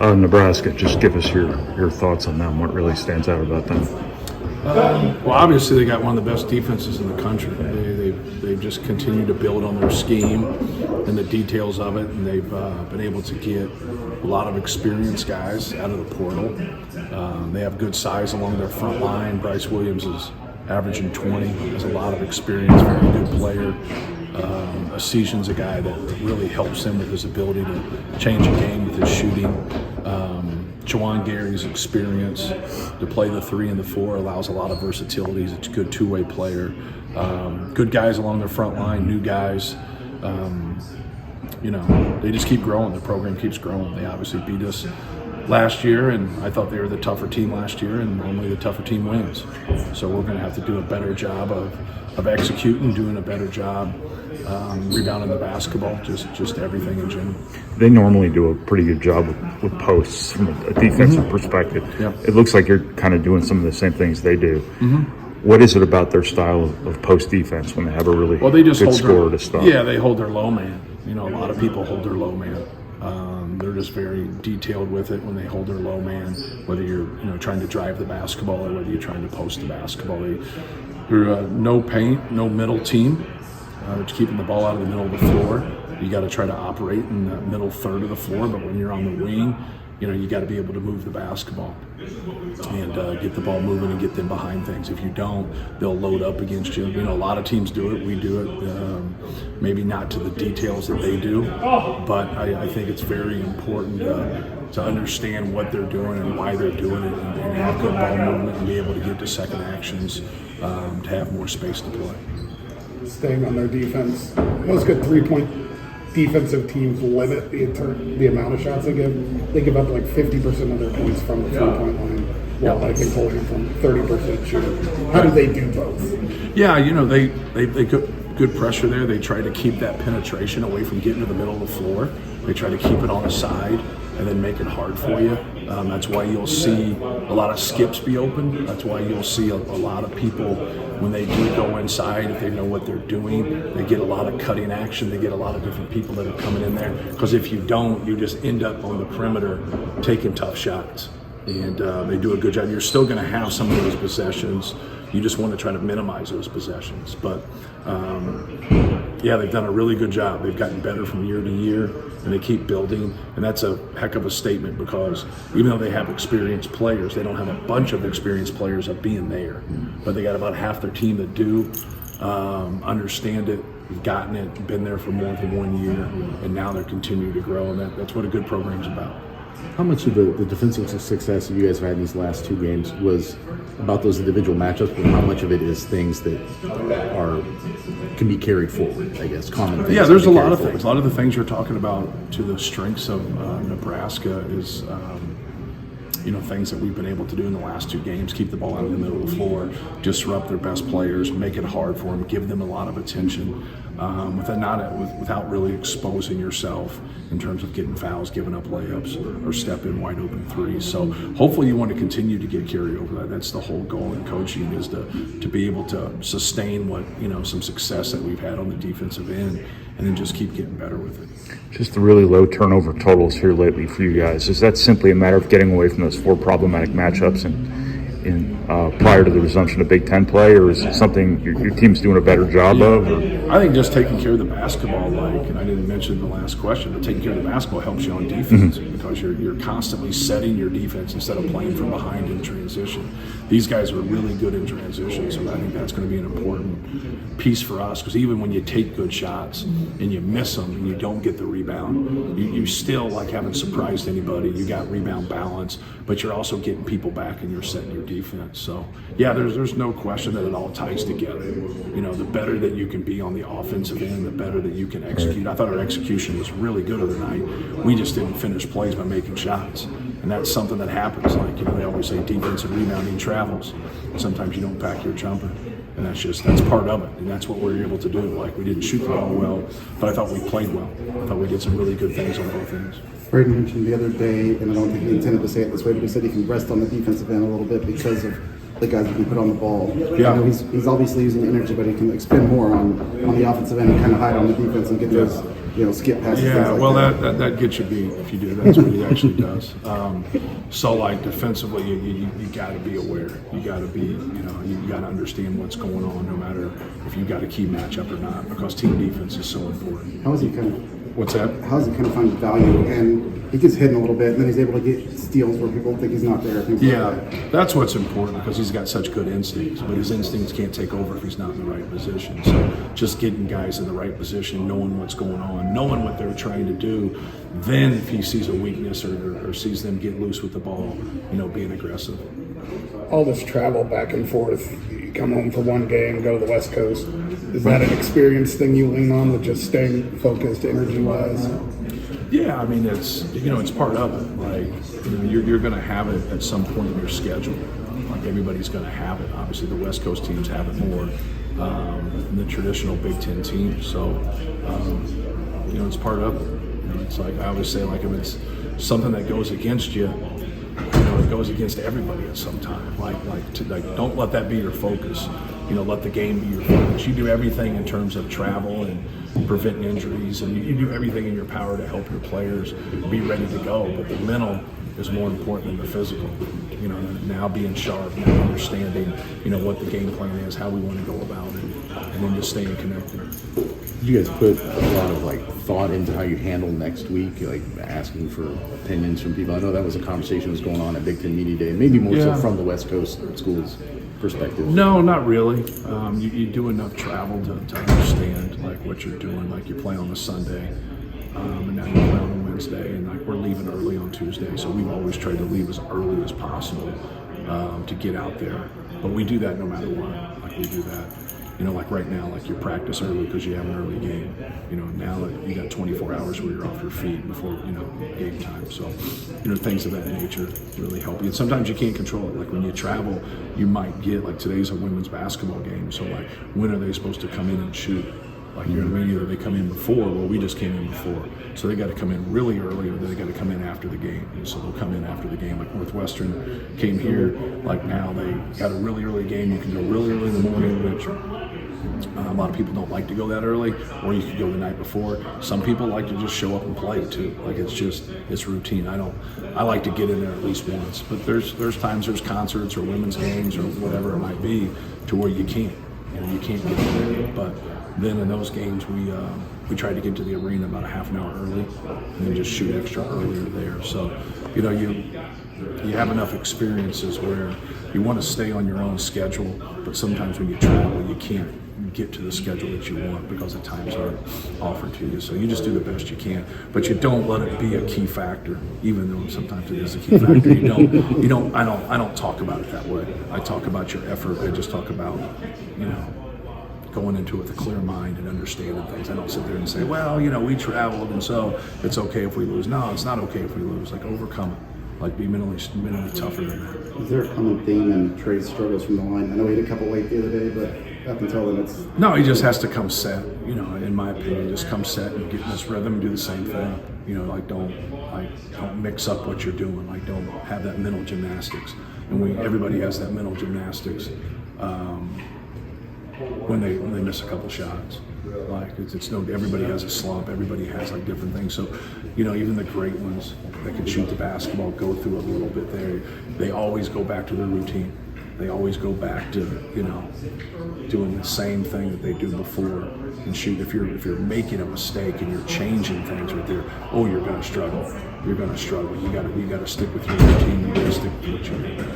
Nebraska, just give us your thoughts on them. What really stands out about them? Well, obviously they got one of the best defenses in the country. They've just continued to build on their scheme and the details of it, and they've been able to get a lot of experienced guys out of the portal. They have good size along their front line. Bryce Williams is averaging 20, has a lot of experience, very good player. Season's a guy that really helps him with his ability to change a game with his shooting. Juwan Gary's experience to play the 3 and the 4 allows a lot of versatility. He's a good two-way player. Good guys along their front line, new guys. They just keep growing. The program keeps growing. They obviously beat us last year, and I thought they were the tougher team last year, and normally the tougher team wins. So we're going to have to do a better job of executing, doing a better job rebounding the basketball, just everything in general. They normally do a pretty good job with posts from a defensive perspective. Yep. It looks like you're kind of doing some of the same things they do. What is it about their style of post defense when they have a really good scorer to stop? Yeah, they hold their low man. A lot of people hold their low man. They're just very detailed with it when they hold their low man, whether you're trying to drive the basketball or whether you're trying to post the basketball. They're a no paint, no middle team. It's keeping the ball out of the middle of the floor. You got to try to operate in the middle third of the floor, but when you're on the wing, you got to be able to move the basketball and get the ball moving and get them behind things. If you don't, they'll load up against you. A lot of teams do it. We do it. Maybe not to the details that they do, but I think it's very important to understand what they're doing and why they're doing it, and have good ball movement and be able to get to second actions to have more space to play. Staying on their defense, most good three-point defensive teams limit the amount of shots they give. They give up like 50% of their points from the three-point line, while I think holding from 30% shooting. How do they do both? Yeah, they good pressure there. They try to keep that penetration away from getting to the middle of the floor. They try to keep it on the side and then make it hard for you. That's why you'll see a lot of skips be open. That's why you'll see a lot of people, when they do go inside, if they know what they're doing, they get a lot of cutting action. They get a lot of different people that are coming in there. Because if you don't, you just end up on the perimeter taking tough shots. And they do a good job. You're still going to have some of those possessions. You just want to try to minimize those possessions. But they've done a really good job. They've gotten better from year to year, and they keep building. And that's a heck of a statement, because even though they have experienced players, they don't have a bunch of experienced players of being there. But they got about half their team that do understand it, have gotten it, been there for more than 1 year, and now they're continuing to grow. And that's what a good program's about. How much of the defensive success you guys have had in these last 2 games was about those individual matchups, but how much of it is things that can be carried forward, I guess, common things? Yeah, there's a lot of things. A lot of the things you're talking about to the strengths of Nebraska is things that we've been able to do in the last 2 games: keep the ball out of the middle of the floor, disrupt their best players, make it hard for them, give them a lot of attention, without really exposing yourself in terms of getting fouls, giving up layups, or step in wide open threes. So hopefully you want to continue to get carryover. That's the whole goal in coaching, is to be able to sustain some success that we've had on the defensive end, and then just keep getting better with it. Just the really low turnover totals here lately for you guys. Is that simply a matter of getting away from those 4 problematic matchups prior to the resumption of Big Ten play, or is it something your team's doing a better job of? Or? I think just taking care of the basketball, and I didn't mention in the last question, but taking care of the basketball helps you on defense, because you're constantly setting your defense instead of playing from behind in transition. These guys are really good in transition, so I think that's going to be an important piece for us, because even when you take good shots and you miss them and you don't get the rebound, you still haven't surprised anybody. You got rebound balance, but you're also getting people back and you're setting your defense. So there's no question that it all ties together. The better that you can be on the offensive end, the better that you can execute. I thought our execution was really good the other night. We just didn't finish plays by making shots, and that's something that happens. They always say defensive rebounding travels. Sometimes you don't pack your jumper, and that's part of it, and that's what we're able to do. We didn't shoot the ball well, but I thought we played well. I thought we did some really good things on both ends. Braden mentioned the other day, and I don't think he intended to say it this way, but he said he can rest on the defensive end a little bit because of the guys that can put on the ball. Yeah. I know he's obviously using the energy, but he can expend more on the offensive end and kind of hide on the defense and get those skip passes. Yeah, things like well, that. that gets you beat if you do. That's what he actually does. So, like defensively, you got to be aware. You got to be, you got to understand what's going on, no matter if you got a key matchup or not, because team defense is so important. How is he kind of? What's that? How does he kind of find value? And he gets hidden a little bit, and then he's able to get steals where people think he's not there. Things Yeah, like that. that's what's important because he's got such good instincts, but his instincts can't take over if he's not in the right position. So just getting guys in the right position, knowing what's going on, knowing what they're trying to do, then if he sees a weakness or sees them get loose with the ball, being aggressive. All this travel back and forth, you come home for one game, go to the West Coast. Is that an experience thing you lean on with just staying focused energy-wise? Yeah, I mean it's part of it. Like you're going to have it at some point in your schedule. Like everybody's going to have it. Obviously, the West Coast teams have it more than the traditional Big Ten teams. So it's part of it. It's like I always say, like if it's something that goes against you, it goes against everybody at some time. Like don't let that be your focus. Let the game be your focus. You do everything in terms of travel and preventing injuries, and you do everything in your power to help your players be ready to go. But the mental is more important than the physical. Now being sharp, now understanding, what the game plan is, how we want to go about it, and then just staying connected. You guys put a lot of thought into how you handle next week, like asking for opinions from people. I know that was a conversation that was going on at Big Ten Media Day, maybe more so from the West Coast schools' perspective. No, not really. You do enough travel to understand what you're doing. Like you play on a Sunday, and now you play on a Wednesday, and we're leaving early on Tuesday. So we've always tried to leave as early as possible to get out there. But we do that no matter what. We do that. Like right now, you practice early because you have an early game. Now that you got 24 hours where you're off your feet before, game time. So, things of that nature really help you. And sometimes you can't control it. Like when you travel, you might get, today's a women's basketball game. So, when are they supposed to come in and shoot? Either they come in before, well, we just came in before. So they got to come in really early or they got to come in after the game. And so they'll come in after the game. Like Northwestern came here, now they got a really early game. You can go really early in the morning, which a lot of people don't like to go that early, or you could go the night before. Some people like to just show up and play too. It's routine. I like to get in there at least once. But there's times there's concerts or women's games or whatever it might be to where you can't. You can't get in there. But then in those games, we try to get to the arena about a half an hour early, and then just shoot extra earlier there. So, you have enough experiences where you want to stay on your own schedule, but sometimes when you travel, you can't get to the schedule that you want because the times aren't offered to you. So you just do the best you can, but you don't let it be a key factor, even though sometimes it is a key factor. I don't talk about it that way. I talk about your effort. I just talk about, going into it with a clear mind and understanding things. I don't sit there and say, well, we traveled and so it's okay if we lose. No, it's not okay if we lose. Overcome it. Be mentally tougher than that. Is there a common theme in Trey's struggles from the line? I know he had a couple late the other day, but up until then, it's... No, he just has to come set, in my opinion, just come set and get in this rhythm and do the same thing. Don't mix up what you're doing. Don't have that mental gymnastics. And everybody has that mental gymnastics when they miss a couple shots. Everybody has a slump. Everybody has different things. So, even the great ones that can shoot the basketball go through a little bit there. They always go back to their routine. They always go back to doing the same thing that they do before and shoot. If you're making a mistake and you're changing things right there, you're going to struggle. You're going to struggle. You got to stick with your routine. You got to stick with what you do.